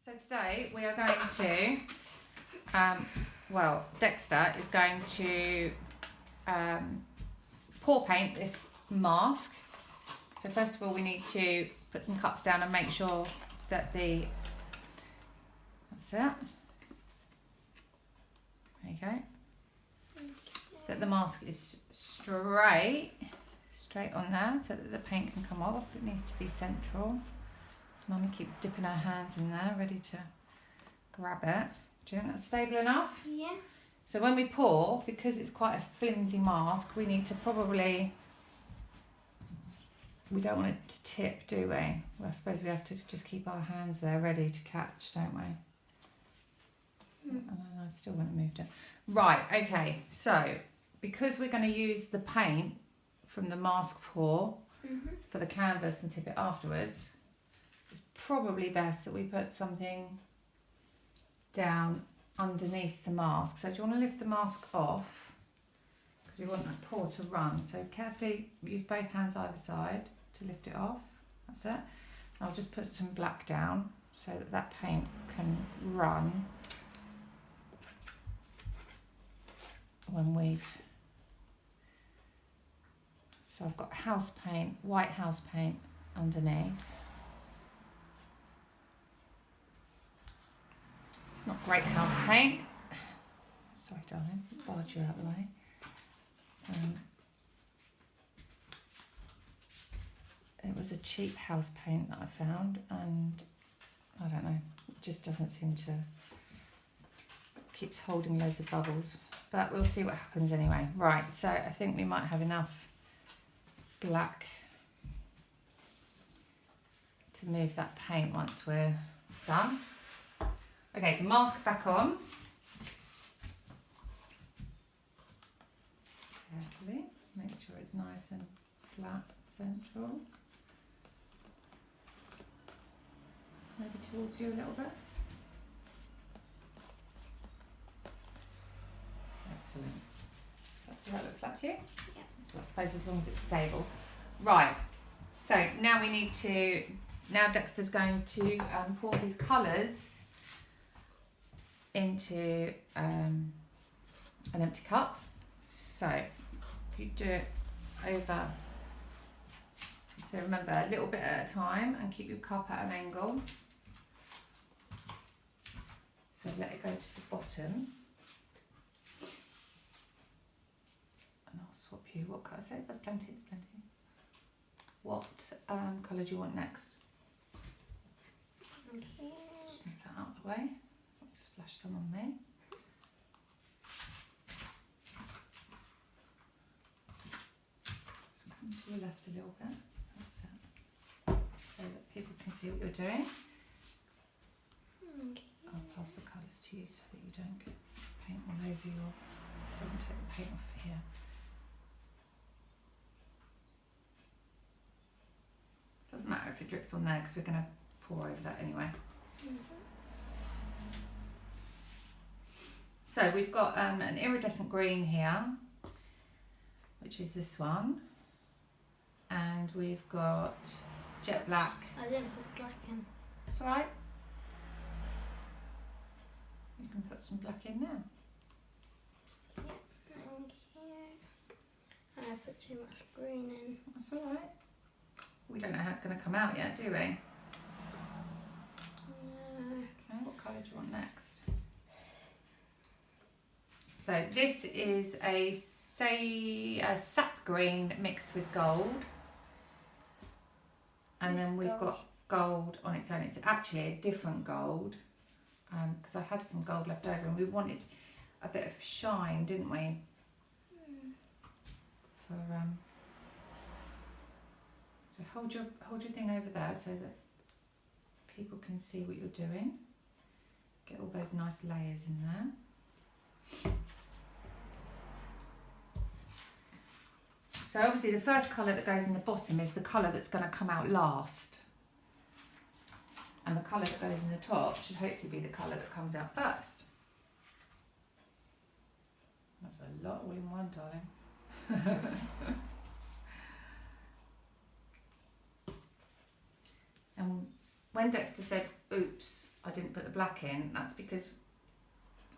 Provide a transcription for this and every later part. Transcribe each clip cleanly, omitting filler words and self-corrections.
So today we are going to, Dexter is going to pour paint this mask. So first of all we need to put some cups down and make sure that that's it. There you go. That the mask is straight on there so that the paint can come off. It needs to be central. Mummy keep dipping her hands in there, ready to grab it. Do you think that's stable enough? Yeah. So when we pour, because it's quite a flimsy mask, we need to we don't want it to tip, do we? Well, I suppose we have to just keep our hands there ready to catch, don't we? I still won't have moved it. Right, okay, so because we're going to use the paint from the mask pour for the canvas and tip it afterwards, it's probably best that we put something down underneath the mask. So do you want to lift the mask off? Because we want that pour to run. So carefully use both hands either side to lift it off. That's it. I'll just put some black down so that that paint can run when we've... So I've got house paint, white house paint underneath. It's not great house paint. Sorry, darling, barge you out of the way. It was a cheap house paint that I found, and I don't know, it just doesn't seem to, keeps holding loads of bubbles, but we'll see what happens anyway. Right, so I think we might have enough black to move that paint once we're done. Okay, so mask back on. Carefully, make sure it's nice and flat, central. Maybe towards you a little bit. Excellent. So does that look flat to you? Yeah. So I suppose as long as it's stable. Right, so now we need to, now Dexter's going to pour his colours into an empty cup. So if you do it over, so remember, a little bit at a time and keep your cup at an angle. So let it go to the bottom. And I'll swap you, what colour? Say that's plenty, it's plenty. What colour do you want next? Okay. Just move that out of the way. Splash some on me. So come to your left a little bit. That's it. So that people can see what you're doing. Okay. I'll pass the colours to you so that you don't get paint all over your... Don't take the paint off here. Doesn't matter if it drips on there because we're going to pour over that anyway. So we've got an iridescent green here, which is this one, and we've got jet black. I didn't put black in. That's all right. You can put some black in now. Yeah, thank you. And I put too much green in. That's all right. We don't know how it's going to come out yet, do we? No. Okay, what colour do you want next? So this is a sap green mixed with gold, and then we've got gold on its own. It's actually a different gold because I had some gold left over, and we wanted a bit of shine, didn't we? For so hold your thing over there so that people can see what you're doing. Get all those nice layers in there. So obviously the first colour that goes in the bottom is the colour that's going to come out last. And the colour that goes in the top should hopefully be the colour that comes out first. That's a lot all in one, darling. And when Dexter said, oops, I didn't put the black in, that's because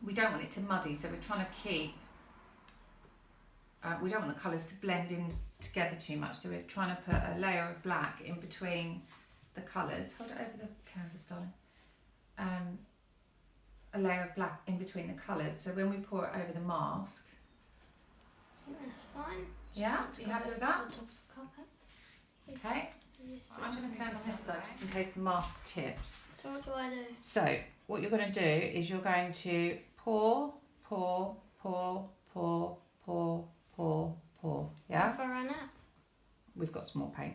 we don't want it to muddy, so we're trying to keep, we don't want the colours to blend in together too much, so we're trying to put a layer of black in between the colours. Hold it over the canvas, darling. A layer of black in between the colours, so when we pour it over the mask. I think that's fine. Yeah, are you happy with that? On top of the cup. Okay, I'm going to stand on this side just in case the mask tips. So what do I do? So what you're going to do is you're going to pour, pour, pour, pour, pour, pour, pour. Yeah? If I run out. We've got some more paint.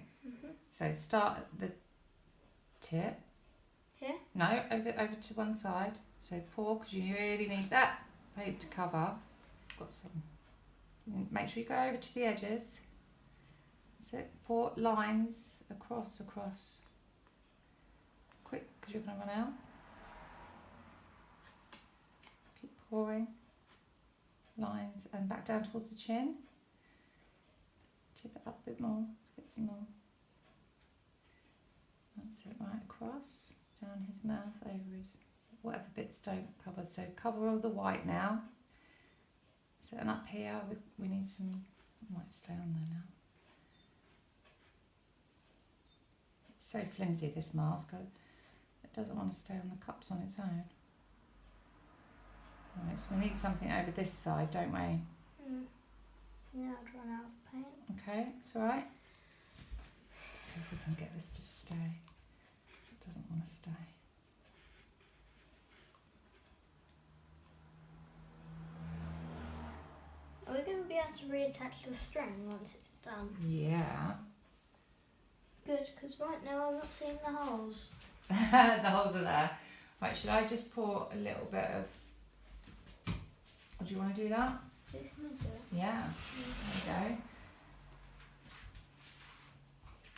So start at the tip. Here? No, over to one side. So pour, because you really need that paint to cover. Got some. Make sure you go over to the edges. That's it. Pour lines across. Quick, because you're going to run out. Keep pouring. Lines and back down towards the chin. Tip it up a bit more. Let's get some more. That's it, right across. Down his mouth, over his, whatever bits don't cover. So cover all the white now. So, and up here, we need some white stay on there now. It's so flimsy, this mask. It doesn't want to stay on the cups on its own. Right, so we need something over this side, don't we? Yeah, I'd run out of paint. Okay, it's alright. See if we can get this to stay. It doesn't want to stay. Are we going to be able to reattach the string once it's done? Yeah. Good, because right now I'm not seeing the holes. The holes are there. Right, should I just pour a little bit of... Do you want to do that? Please can I do it? Yeah. There we go.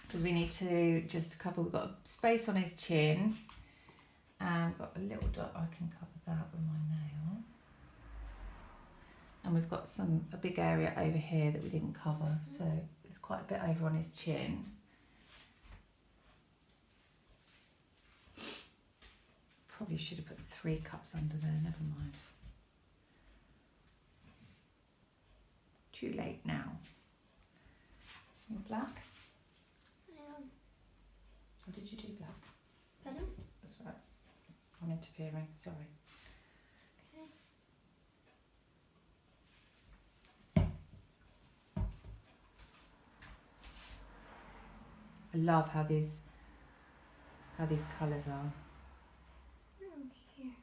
Because we need to just cover, we've got a space on his chin. And we've got a little dot, I can cover that with my nail. And we've got a big area over here that we didn't cover. So there's quite a bit over on his chin. Probably should have put 3 cups under there, never mind. Too late now. You're black? Or did you do black? Pardon? That's right. I'm interfering, sorry. Okay. I love how these colours are. Here.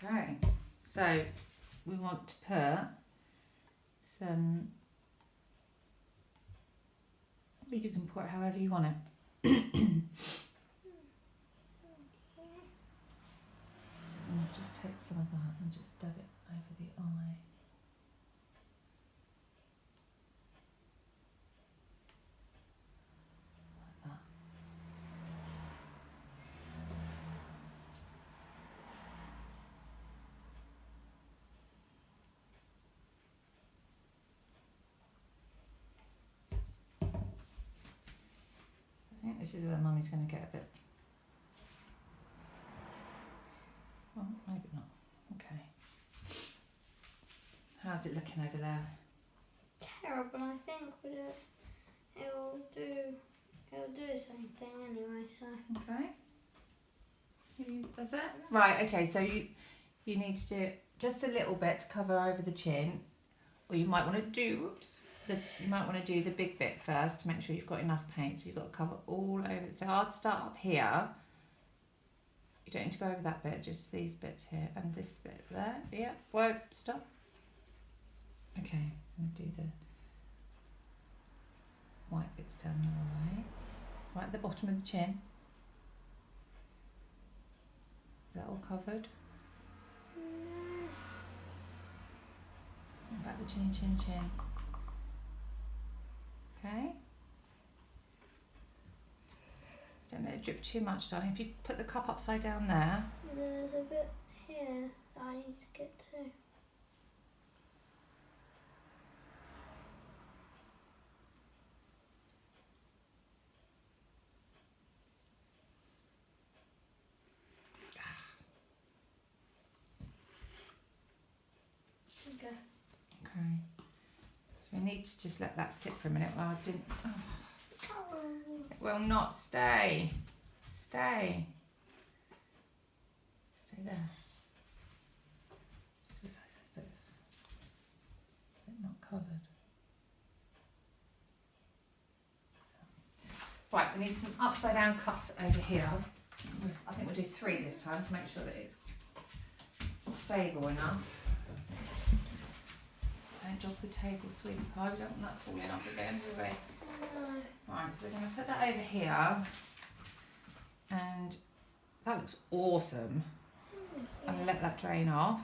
Okay, so we want to put some, you can pour it however you want it. And I'll just take some of that and just dab it over the eye. Like that. I think this is where Mummy's going to get a bit. Well, maybe not. Okay. How's it looking over there? Terrible, I think, but it'll do the same thing anyway, so. Okay. Does it? Right, okay, so you need to do just a little bit to cover over the chin. Or you might want to do, you might want to do the big bit first to make sure you've got enough paint. So you've got to cover all over. So I'd start up here. You don't need to go over that bit, just these bits here and this bit there. Yeah, whoa, stop. Okay, I'm going to do the white bits down your way. Right at the bottom of the chin. Is that all covered? No. Back the chin, chin, chin. Okay. Don't let it drip too much, darling. If you put the cup upside down there, there's a bit here that I need to get to. Okay. Okay. So we need to just let that sit for a minute. Well, I didn't. Oh, it will not stay. Stay. Stay there. See if it's a bit not covered. So. Right, we need some upside down cups over here. I think we'll do 3 this time to make sure that it's stable enough. Don't drop the table, sweetie pie. We don't want that falling off again, do we? No. Right, so we're going to put that over here. And that looks awesome. I'm going to let that drain off.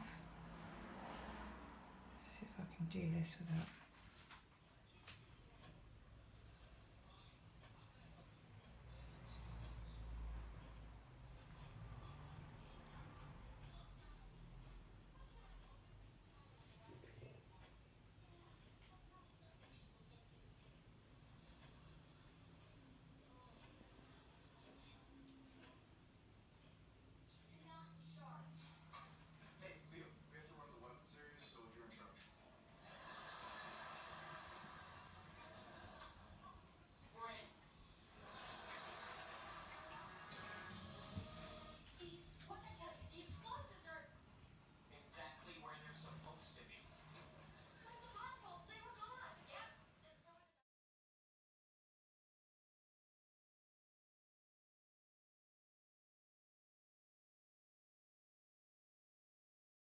See if I can do this without